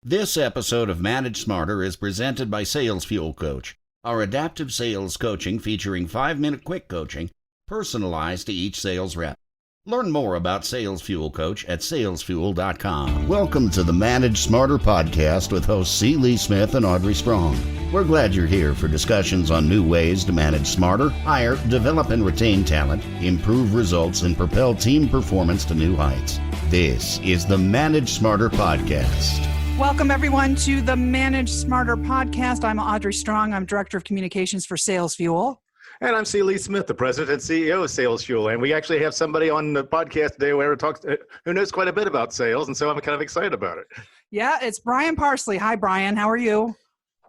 This episode of Manage Smarter is presented by Sales Fuel Coach, our adaptive sales coaching featuring 5-minute quick coaching personalized to each sales rep. Learn more about Sales Fuel Coach at salesfuel.com. Welcome to the Manage Smarter podcast with hosts C. Lee Smith and Audrey Strong. We're glad you're here for discussions on new ways to manage smarter, hire, develop and retain talent, improve results, and propel team performance to new heights. This is the Manage Smarter podcast. Welcome, everyone, to the Manage Smarter podcast. I'm Audrey Strong. I'm Director of Communications for Sales Fuel. And I'm C. Lee Smith, the President and CEO of Sales Fuel. And we actually have somebody on the podcast today who knows quite a bit about sales. And so I'm kind of excited about it. Yeah, it's Brian Parsley. Hi, Brian. How are you?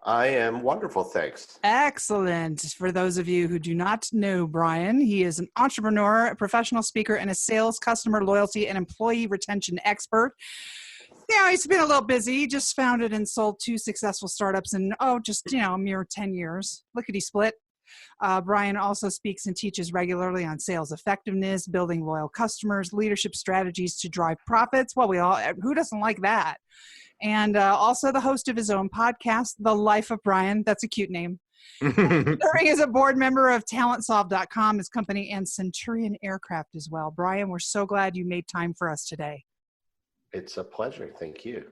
I am wonderful, thanks. Excellent. For those of you who do not know Brian, he is an entrepreneur, a professional speaker, and a sales, customer loyalty, and employee retention expert. Yeah, he's been a little busy. Just founded and sold 2 successful startups in, a mere 10 years. Lickety split. Brian also speaks and teaches regularly on sales effectiveness, building loyal customers, leadership strategies to drive profits. Well, who doesn't like that? And also the host of his own podcast, The Life of Brian. That's a cute name. Serving as a board member of TalentSolve.com, his company, and Centurion Aircraft as well. Brian, we're so glad you made time for us today. It's a pleasure. Thank you.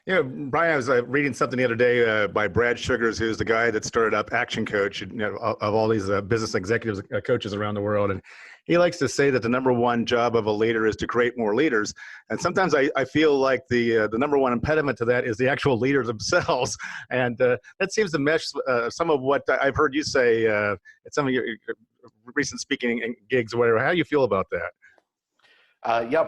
Yeah, Brian, I was reading something the other day by Brad Sugars, who's the guy that started up Action Coach, of all these business executives, coaches around the world. And he likes to say that the number one job of a leader is to create more leaders. And sometimes I feel like the number one impediment to that is the actual leaders themselves. And that seems to mesh some of what I've heard you say at some of your recent speaking gigs or whatever. How do you feel about that?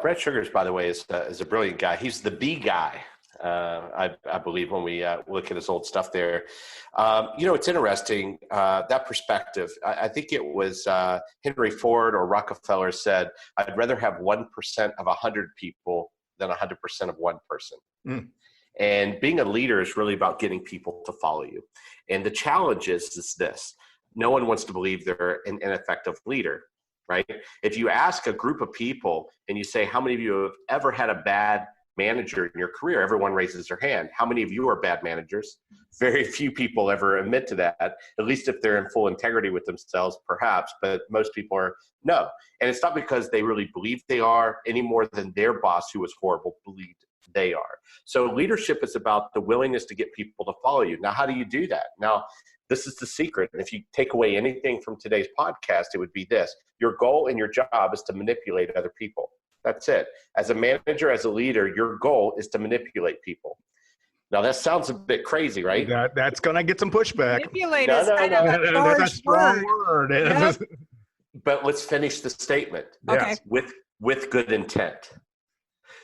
Brad Sugars, by the way, is a brilliant guy. He's the B guy. I believe when we look at his old stuff there. It's interesting, that perspective. I think it was Henry Ford or Rockefeller said, I'd rather have 1% of 100 people than 100% of one person. Mm. And being a leader is really about getting people to follow you. And the challenge is this. No one wants to believe they're an ineffective leader, right? If you ask a group of people and you say, how many of you have ever had a bad manager in your career? Everyone raises their hand. How many of you are bad managers? Very few people ever admit to that, at least if they're in full integrity with themselves, perhaps, but most people are no. And it's not because they really believe they are any more than their boss, who was horrible, believed they are. So leadership is about the willingness to get people to follow you. Now, how do you do that? Now, this is the secret. And if you take away anything from today's podcast, it would be this. Your goal and your job is to manipulate other people. That's it. As a manager, as a leader, your goal is to manipulate people. Now, that sounds a bit crazy, right? That's going to get some pushback. Manipulate is kind of that's a strong word. Yep. But let's finish the statement. Okay. With good intent.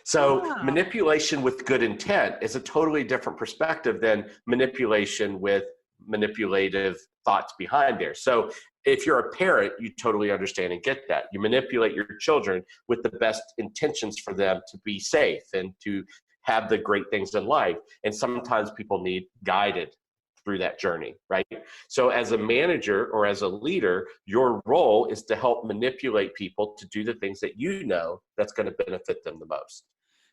So manipulation with good intent is a totally different perspective than manipulation with manipulative thoughts behind there. So if you're a parent, you totally understand and get that. You manipulate your children with the best intentions for them to be safe and to have the great things in life. And sometimes people need guided through that journey, right? So as a manager or as a leader, your role is to help manipulate people to do the things that you know that's going to benefit them the most.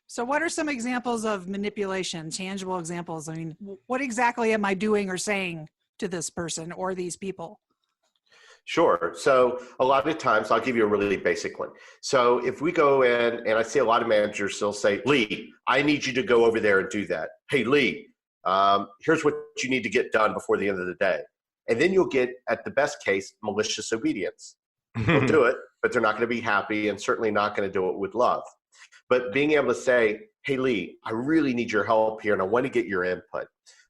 So what are some examples of manipulation, tangible examples? I mean, what exactly am I doing or saying to this person or these people? Sure. So a lot of times, I'll give you a really basic one. So if we go in, and I see a lot of managers, they'll say, Lee, I need you to go over there and do that. Hey, Lee, here's what you need to get done before the end of the day. And then you'll get, at the best case, malicious obedience. They'll do it, but they're not going to be happy and certainly not going to do it with love. But being able to say, hey, Lee, I really need your help here and I want to get your input.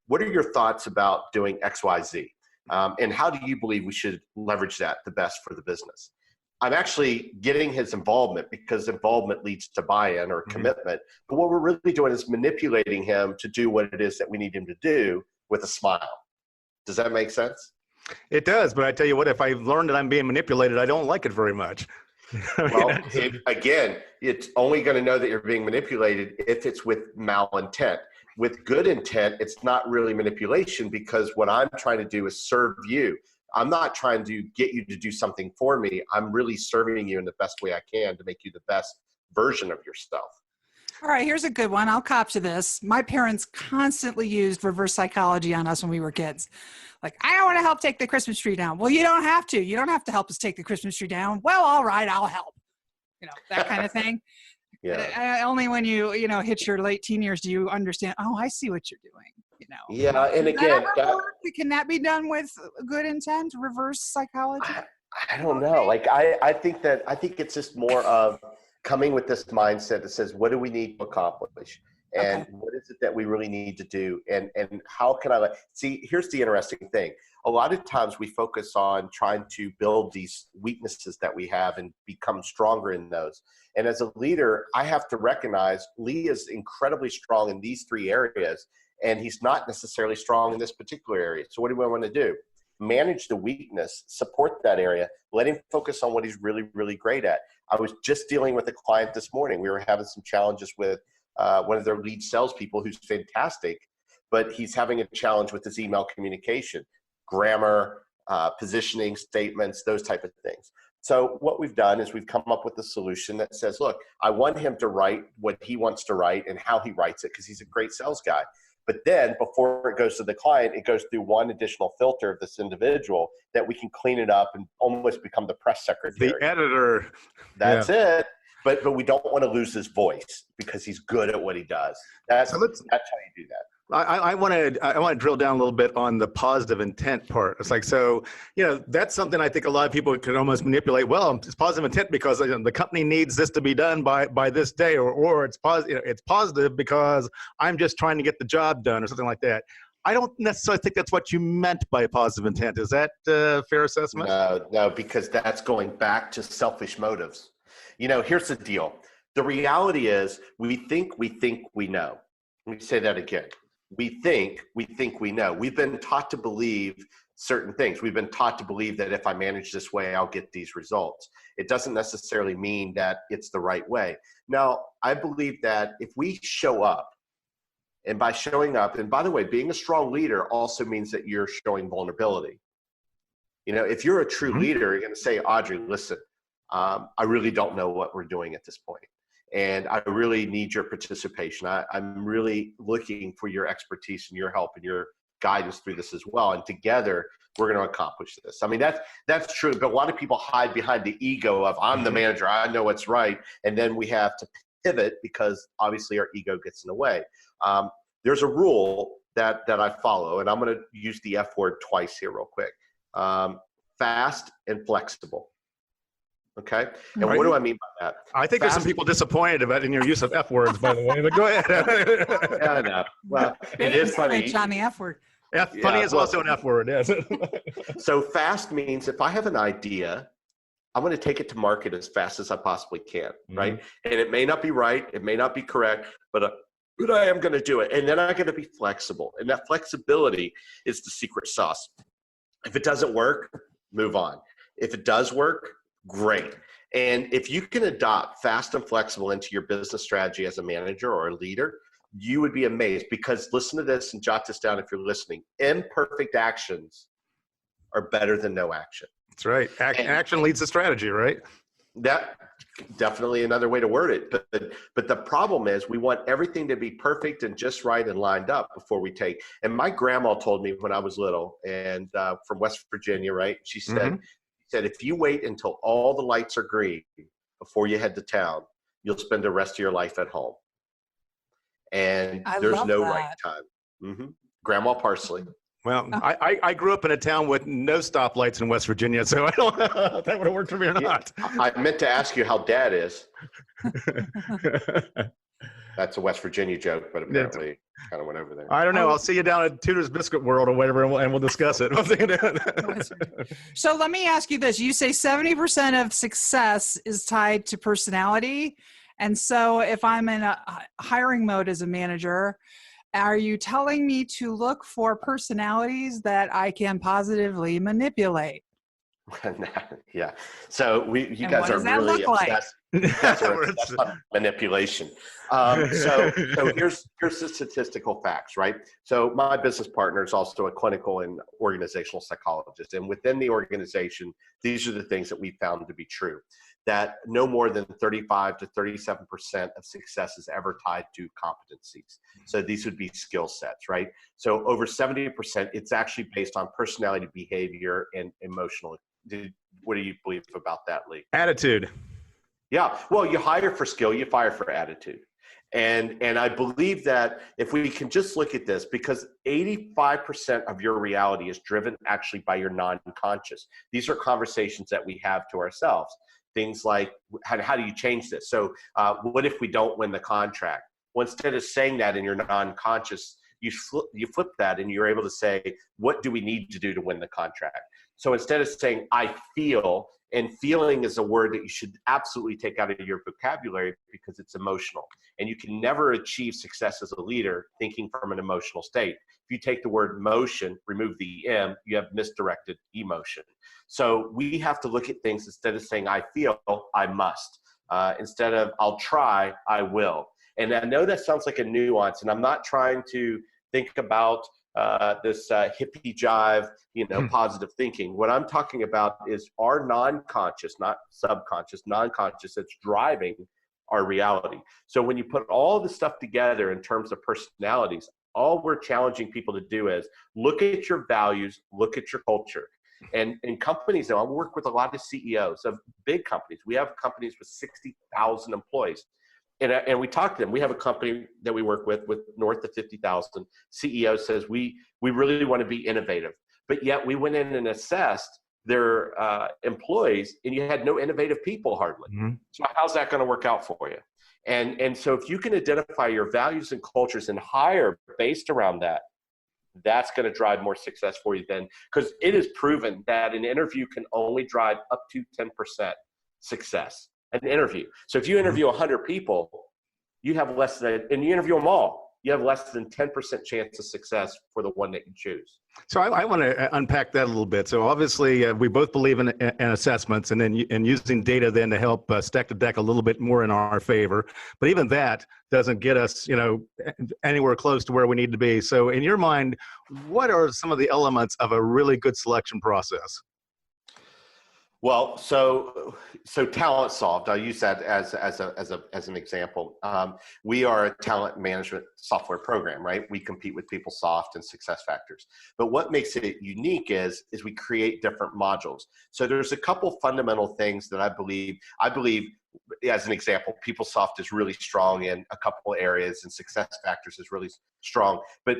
What are your thoughts about doing X, Y, Z? And how do you believe we should leverage that the best for the business? I'm actually getting his involvement because involvement leads to buy-in or commitment. But what we're really doing is manipulating him to do what it is that we need him to do with a smile. Does that make sense? It does. But I tell you what, if I've learned that I'm being manipulated, I don't like it very much. Well, again, it's only going to know that you're being manipulated if it's with malintent. With good intent, it's not really manipulation because what I'm trying to do is serve you. I'm not trying to get you to do something for me. I'm really serving you in the best way I can to make you the best version of yourself. All right, here's a good one. I'll cop to this. My parents constantly used reverse psychology on us when we were kids. Like, I want to help take the Christmas tree down. Well, you don't have to. You don't have to help us take the Christmas tree down. Well, all right, I'll help. That kind of thing. Yeah. Only when you hit your late teen years do you understand, oh, I see what you're doing. Yeah, and again, can that be done with good intent, reverse psychology? I don't know. Like, I think it's just more of coming with this mindset that says, what do we need to accomplish? And what is it that we really need to do? And how can I see, here's the interesting thing. A lot of times we focus on trying to build these weaknesses that we have and become stronger in those. And as a leader, I have to recognize Lee is incredibly strong in these three areas, and he's not necessarily strong in this particular area. So what do we want to do? Manage the weakness, support that area, let him focus on what he's really, really great at. I was just dealing with a client this morning. We were having some challenges with one of their lead salespeople who's fantastic, but he's having a challenge with his email communication, grammar, positioning statements, those type of things. So what we've done is we've come up with a solution that says, look, I want him to write what he wants to write and how he writes it because he's a great sales guy. But then before it goes to the client, it goes through one additional filter of this individual that we can clean it up and almost become the press secretary. The editor. That's it. But we don't want to lose his voice because he's good at what he does. That's how you do that. I want to drill down a little bit on the positive intent part. It's like, so, that's something I think a lot of people can almost manipulate. Well, it's positive intent because the company needs this to be done by this day, or it's positive. It's positive because I'm just trying to get the job done, or something like that. I don't necessarily think that's what you meant by positive intent. Is that a fair assessment? No, because that's going back to selfish motives. Here's the deal. The reality is we think we know. Let me say that again. We think we know. We've been taught to believe certain things. We've been taught to believe that if I manage this way, I'll get these results. It doesn't necessarily mean that it's the right way. Now, I believe that if we show up, and by showing up, and by the way, being a strong leader also means that you're showing vulnerability. If you're a true leader, you're going to say, Audrey, listen, I really don't know what we're doing at this point. And I really need your participation. I'm really looking for your expertise and your help and your guidance through this as well. And together, we're going to accomplish this. I mean, that's true. But a lot of people hide behind the ego of I'm the manager. I know what's right. And then we have to pivot because obviously our ego gets in the way. There's a rule that I follow, and I'm going to use the F word twice here real quick. Fast and flexible. Okay. And what do I mean by that? I think there's some people disappointed in your use of F words, by the way, but go ahead. Yeah, I know. Well, it is funny. On the F word. Funny is also an F word, yes. So fast means if I have an idea, I'm going to take it to market as fast as I possibly can, right? And it may not be right. It may not be correct, but I am going to do it. And then I'm going to be flexible. And that flexibility is the secret sauce. If it doesn't work, move on. If it does work, great. And if you can adopt fast and flexible into your business strategy as a manager or a leader, you would be amazed because listen to this and jot this down if you're listening. Imperfect actions are better than no action. That's right. Action leads to strategy, right? That definitely another way to word it. But the problem is we want everything to be perfect and just right and lined up before we take. And my grandma told me when I was little and from West Virginia, right? She said, if you wait until all the lights are green before you head to town, you'll spend the rest of your life at home. And there's no right time. Grandma Parsley. Well, I grew up in a town with no stoplights in West Virginia, so I don't know if that would have worked for me or not. I meant to ask you how Dad is. That's a West Virginia joke, but apparently kind of went over there. I don't know. I'll see you down at Tudor's Biscuit World or whatever, and we'll discuss it. So let me ask you this. You say 70% of success is tied to personality. And so if I'm in a hiring mode as a manager, are you telling me to look for personalities that I can positively manipulate? Yeah. So you guys are really obsessed. That's not manipulation. So here's the statistical facts, right? So my business partner is also a clinical and organizational psychologist. And within the organization, these are the things that we found to be true, that no more than 35 to 37% of success is ever tied to competencies. So these would be skill sets, right? So over 70%, it's actually based on personality, behavior, and emotional. What do you believe about that, Lee? Attitude. Yeah, well, you hire for skill, you fire for attitude. And I believe that if we can just look at this, because 85% of your reality is driven actually by your non-conscious. These are conversations that we have to ourselves. Things like, how do you change this? So what if we don't win the contract? Well, instead of saying that in your non-conscious, you flip that and you're able to say, what do we need to do to win the contract? So instead of saying, I feel, and feeling is a word that you should absolutely take out of your vocabulary because it's emotional. And you can never achieve success as a leader thinking from an emotional state. If you take the word motion, remove the M, you have misdirected emotion. So we have to look at things instead of saying, I feel, I must. Instead of, I'll try, I will. And I know that sounds like a nuance, and I'm not trying to think about this hippie jive, positive thinking. What I'm talking about is our non-conscious, not subconscious, non-conscious that's driving our reality. So when you put all the stuff together in terms of personalities, all we're challenging people to do is look at your values, look at your culture. And in companies now, I work with a lot of CEOs of big companies. We have companies with 60,000 employees. And we talk to them. We have a company that we work with north of 50,000. CEO says, we really want to be innovative. But yet we went in and assessed their employees, and you had no innovative people hardly. Mm-hmm. So how's that going to work out for you? And so if you can identify your values and cultures and hire based around that, that's going to drive more success for you then. Because it is proven that an interview can only drive up to 10% success. An interview. So if you interview 100 people, you have less than, and you interview them all, you have less than 10% chance of success for the one that you choose. So I want to unpack that a little bit. So obviously we both believe in assessments and then using data then to help stack the deck a little bit more in our favor. But even that doesn't get us, anywhere close to where we need to be. So in your mind, what are some of the elements of a really good selection process? Well, so Talent Solved, I'll use that as an example. We are a talent management software program, right? We compete with PeopleSoft and SuccessFactors. But what makes it unique is we create different modules. So there's a couple fundamental things that I believe, as an example, PeopleSoft is really strong in a couple areas and SuccessFactors is really strong. But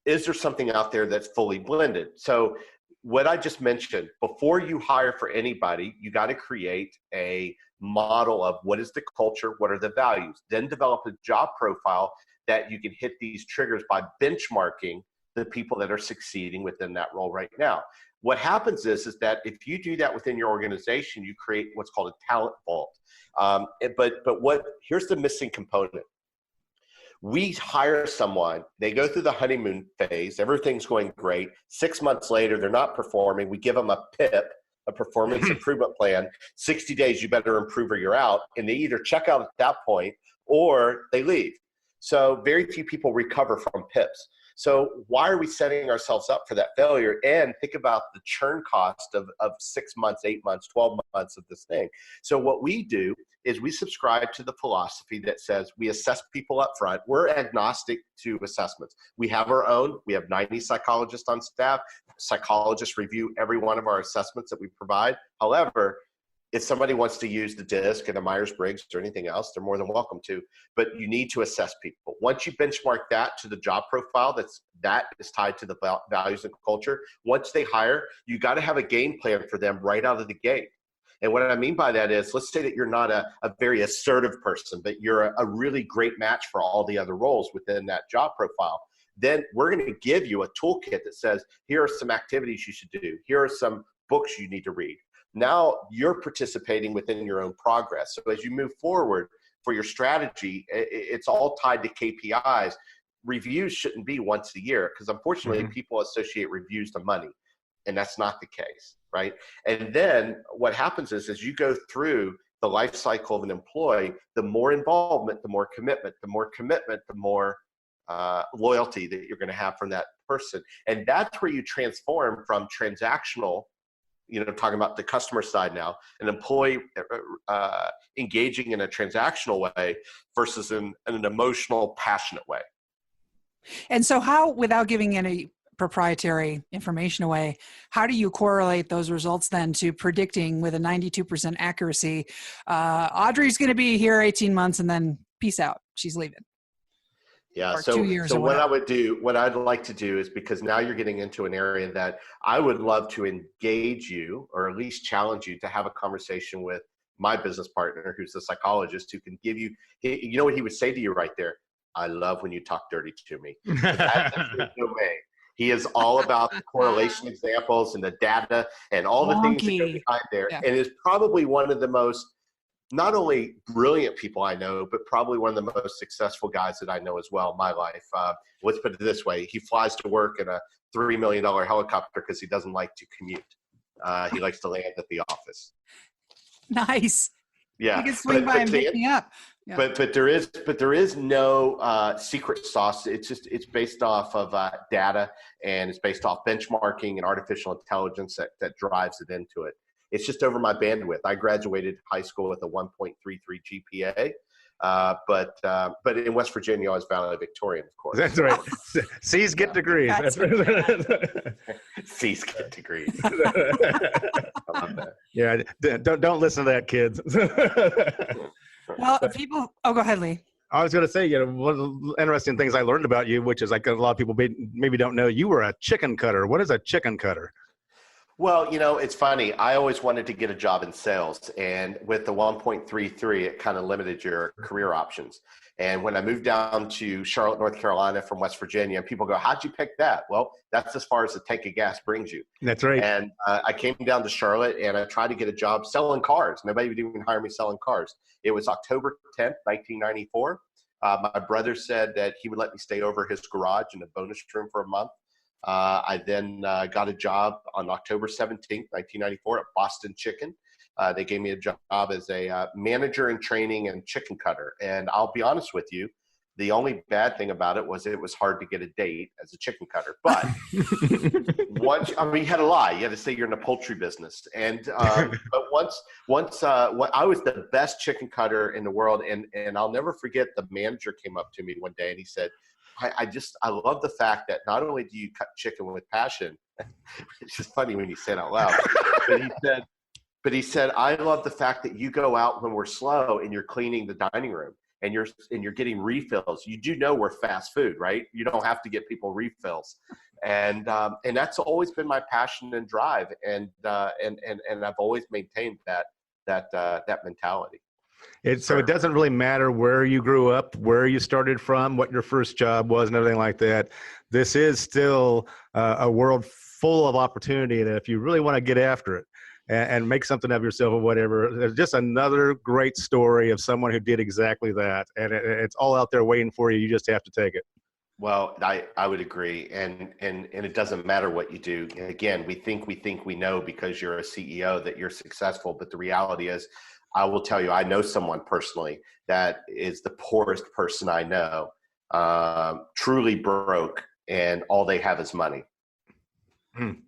is there something out there that's fully blended? So what I just mentioned, before you hire for anybody, you got to create a model of what is the culture, what are the values, then develop a job profile that you can hit these triggers by benchmarking the people that are succeeding within that role right now. What happens is that if you do that within your organization, you create what's called a talent vault. But here's the missing component. We hire someone, they go through the honeymoon phase, everything's going great. 6 months later, they're not performing. We give them a PIP, a performance improvement plan. 60 days, you better improve or you're out. And they either check out at that point or they leave. So very few people recover from PIPs. So why are we setting ourselves up for that failure? And think about the churn cost of 6 months, 8 months, 12 months of this thing. So what we do is we subscribe to the philosophy that says we assess people up front. We're agnostic to assessments. We have our own. We have 90 psychologists on staff. Psychologists review every one of our assessments that we provide. However, if somebody wants to use the DISC and a Myers-Briggs or anything else, they're more than welcome to. But you need to assess people. Once you benchmark that to the job profile that is tied to the values and culture, once they hire, you got to have a game plan for them right out of the gate. And what I mean by that is, let's say that you're not a very assertive person, but you're a really great match for all the other roles within that job profile. Then we're going to give you a toolkit that says, here are some activities you should do. Here are some books you need to read. Now you're participating within your own progress. So as you move forward for your strategy, it's all tied to KPIs. Reviews shouldn't be once a year because unfortunately people associate reviews to money. And that's not the case, right? And then what happens is as you go through the life cycle of an employee, the more involvement, the more commitment, the more loyalty that you're going to have from that person. And that's where you transform from transactional, talking about the customer side now, an employee engaging in a transactional way versus in an emotional, passionate way. And so how, without giving any proprietary information away, how do you correlate those results then to predicting with a 92% accuracy, Audrey's going to be here 18 months and then peace out, she's leaving? Yeah. Or 2 years. So what I'd like to do is, because now you're getting into an area that I would love to engage you, or at least challenge you to have a conversation with my business partner, who's a psychologist, who can give you, what he would say to you right there? I love when you talk dirty to me. That's his domain. He is all about the correlation examples and the data and all the things that go behind there. Yeah. And is probably one of the most, not only brilliant people I know, but probably one of the most successful guys that I know as well in my life. Let's put it this way. He flies to work in a $3 million helicopter because he doesn't like to commute. He likes to land at the office. Nice. Yeah. You can swing by and pick me up. Yeah. But there is no secret sauce. It's based off of data, and it's based off benchmarking and artificial intelligence that drives it into it. It's just over my bandwidth. I graduated high school with a 1.33 GPA, but in West Virginia I was valedictorian, of course. That's right. C's get degrees. That's right. C's get degrees. I love that. Yeah, don't listen to that, kids. Well, people. Oh, go ahead, Lee. I was going to say, one of the interesting things I learned about you, which is like a lot of people maybe don't know, you were a chicken cutter. What is a chicken cutter? Well, it's funny. I always wanted to get a job in sales, and with the 1.33, it kind of limited your career options. And when I moved down to Charlotte, North Carolina from West Virginia, people go, how'd you pick that? Well, that's as far as the tank of gas brings you. That's right. And I came down to Charlotte, and I tried to get a job selling cars. Nobody would even hire me selling cars. It was October 10th, 1994. My brother said that he would let me stay over his garage in a bonus room for a month. I then got a job on October 17th, 1994 at Boston Chicken. They gave me a job as a manager in training and chicken cutter. And I'll be honest with you, the only bad thing about it was hard to get a date as a chicken cutter. But you had to lie. You had to say you're in the poultry business. And but once I was the best chicken cutter in the world. And I'll never forget, the manager came up to me one day and he said, I love the fact that not only do you cut chicken with passion, it's just funny when you say it out loud, but he said, I love the fact that you go out when we're slow and you're cleaning the dining room and you're getting refills. You do know we're fast food, right? You don't have to get people refills. And that's always been my passion and drive. And I've always maintained that mentality. So it doesn't really matter where you grew up, where you started from, what your first job was and everything like that. This is still a world full of opportunity. And if you really want to get after it and make something of yourself or whatever, there's just another great story of someone who did exactly that. And it's all out there waiting for you. You just have to take it. Well, I would agree. And it doesn't matter what you do. Again, we think we know because you're a CEO that you're successful. But the reality is, I will tell you, I know someone personally that is the poorest person I know, truly broke, and all they have is money.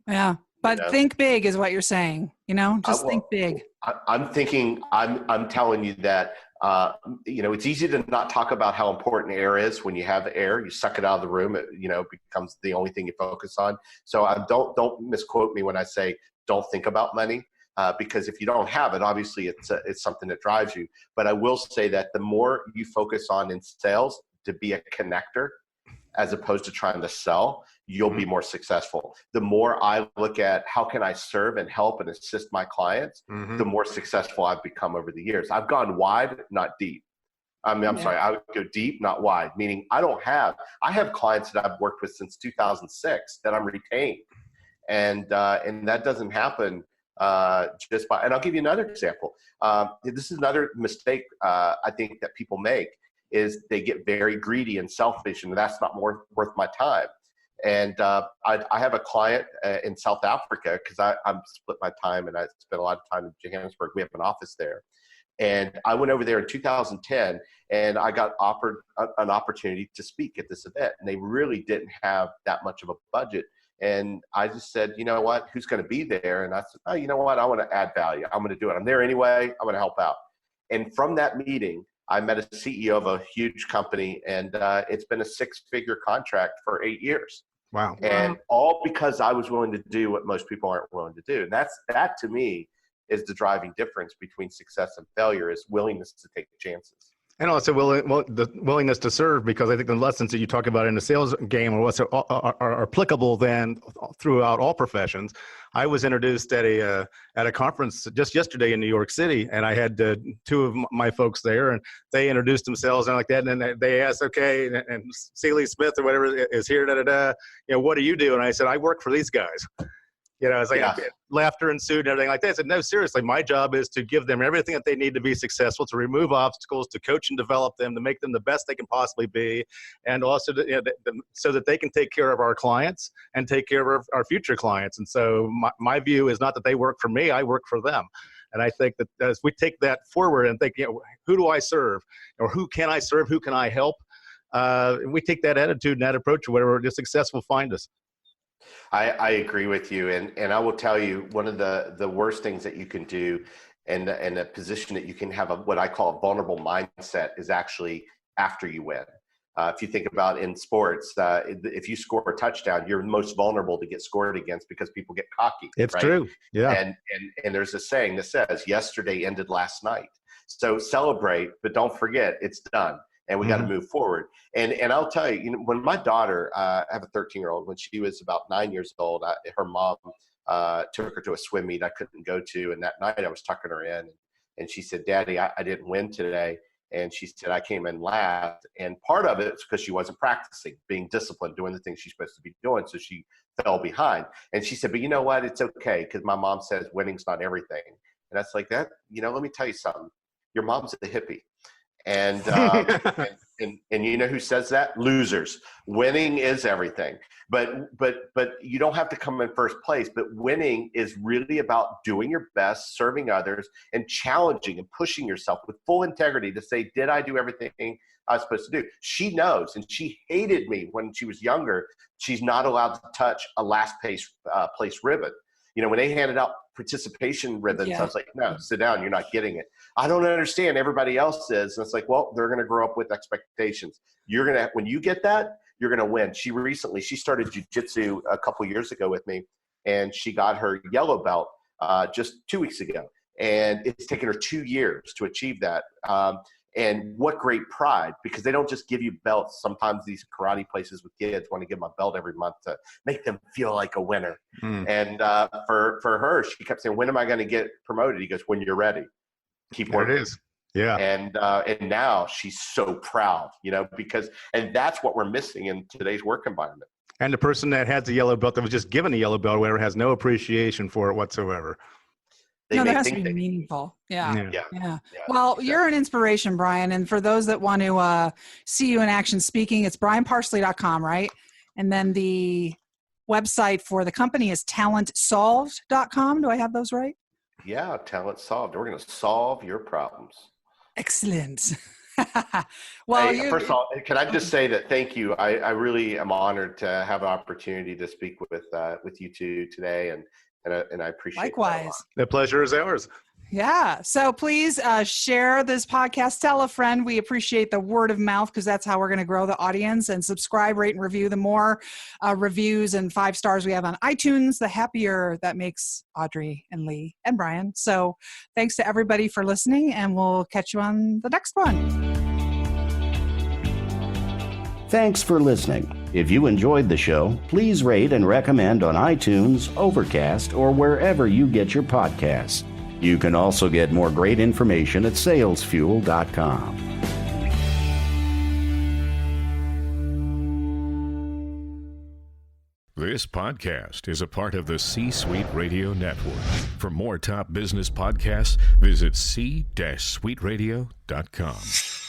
Yeah. But think big is what you're saying, just think big. I'm telling you that, it's easy to not talk about how important air is. When you have air, you suck it out of the room. It, becomes the only thing you focus on. So don't misquote me when I say, don't think about money. Because if you don't have it, obviously it's something that drives you. But I will say that the more you focus on in sales to be a connector, as opposed to trying to sell, you'll be more successful. The more I look at how can I serve and help and assist my clients, the more successful I've become over the years. I've gone wide, not deep. Sorry, I would go deep, not wide, meaning I have clients that I've worked with since 2006 that I'm retained. And that doesn't happen just by, and I'll give you another example. This is another mistake I think that people make, is they get very greedy and selfish, and that's not worth my time. And I have a client in South Africa, because I'm split my time and I spend a lot of time in Johannesburg. We have an office there. And I went over there in 2010 and I got offered an opportunity to speak at this event. And they really didn't have that much of a budget. And I just said, you know what, who's going to be there? And I said, oh, you know what, I want to add value. I'm going to do it. I'm there anyway. I'm going to help out. And from that meeting, I met a CEO of a huge company, and it's been a 6-figure contract for 8 years. Wow. And all because I was willing to do what most people aren't willing to do. And that to me is the driving difference between success and failure, is willingness to take chances. And also the willingness to serve, because I think the lessons that you talk about in the sales game are applicable then throughout all professions. I was introduced at a conference just yesterday in New York City, and I had 2 of my folks there, and they introduced themselves and like that, and then they asked, okay, and Celie Smith or whatever is here, what do you do? And I said, I work for these guys. It's like laughter ensued and everything like that. I said, no, seriously, my job is to give them everything that they need to be successful, to remove obstacles, to coach and develop them, to make them the best they can possibly be, and also so that they can take care of our clients and take care of our future clients. And so my view is not that they work for me, I work for them. And I think that as we take that forward and think, who do I serve, or who can I serve, who can I help? We take that attitude and that approach to whatever the success will find us. I agree with you. And I will tell you, one of the worst things that you can do, and a position that you can have what I call a vulnerable mindset, is actually after you win. If you think about in sports, if you score a touchdown, you're most vulnerable to get scored against because people get cocky. It's right? true. Yeah. And there's a saying that says, yesterday ended last night. So celebrate, but don't forget it's done. And we got to move forward. And I'll tell you, when my daughter, I have a 13-year-old, when she was about 9 years old, her mom took her to a swim meet I couldn't go to. And that night I was tucking her in, and she said, Daddy, I didn't win today. And she said, I came in last. And part of it was because she wasn't practicing, being disciplined, doing the things she's supposed to be doing. So she fell behind. And she said, but you know what? It's okay, because my mom says winning's not everything. And that's like that. Let me tell you something. Your mom's a hippie. And you know who says that? Losers. Winning is everything. But you don't have to come in first place. But winning is really about doing your best, serving others, and challenging and pushing yourself with full integrity to say, did I do everything I was supposed to do? She knows, and she hated me when she was younger. She's not allowed to touch a last place ribbon. When they handed out participation ribbons, I was like, no, sit down. You're not getting it. I don't understand. Everybody else is. And it's like, well, they're going to grow up with expectations. When you get that, you're going to win. She started jujitsu a couple years ago with me, and she got her yellow belt just 2 weeks ago. And it's taken her 2 years to achieve that. And what great pride, because they don't just give you belts. Sometimes these karate places with kids want to give them a belt every month to make them feel like a winner. And for her, she kept saying, when am I going to get promoted? He goes, when you're ready. Keep working. There it is. Yeah. And now she's so proud, and that's what we're missing in today's work environment. And the person that has the yellow belt, that was just given a yellow belt or whatever, has no appreciation for it whatsoever. That has to be meaningful. Yeah. Well, exactly. You're an inspiration, Brian. And for those that want to see you in action speaking, it's brianparsley.com, right? And then the website for the company is talentsolved.com. Do I have those right? Yeah, Talent Solved. We're going to solve your problems. Excellent. Well, first of all, can I just say that thank you. I really am honored to have an opportunity to speak with you two today, and I appreciate it. Likewise. The pleasure is ours. Yeah. So please share this podcast. Tell a friend. We appreciate the word of mouth, because that's how we're going to grow the audience. And subscribe, rate, and review. The more reviews and 5 stars we have on iTunes, the happier that makes Audrey and Lee and Brian. So thanks to everybody for listening, and we'll catch you on the next one. Thanks for listening. If you enjoyed the show, please rate and recommend on iTunes, Overcast, or wherever you get your podcasts. You can also get more great information at salesfuel.com. This podcast is a part of the C-Suite Radio Network. For more top business podcasts, visit c-suiteradio.com.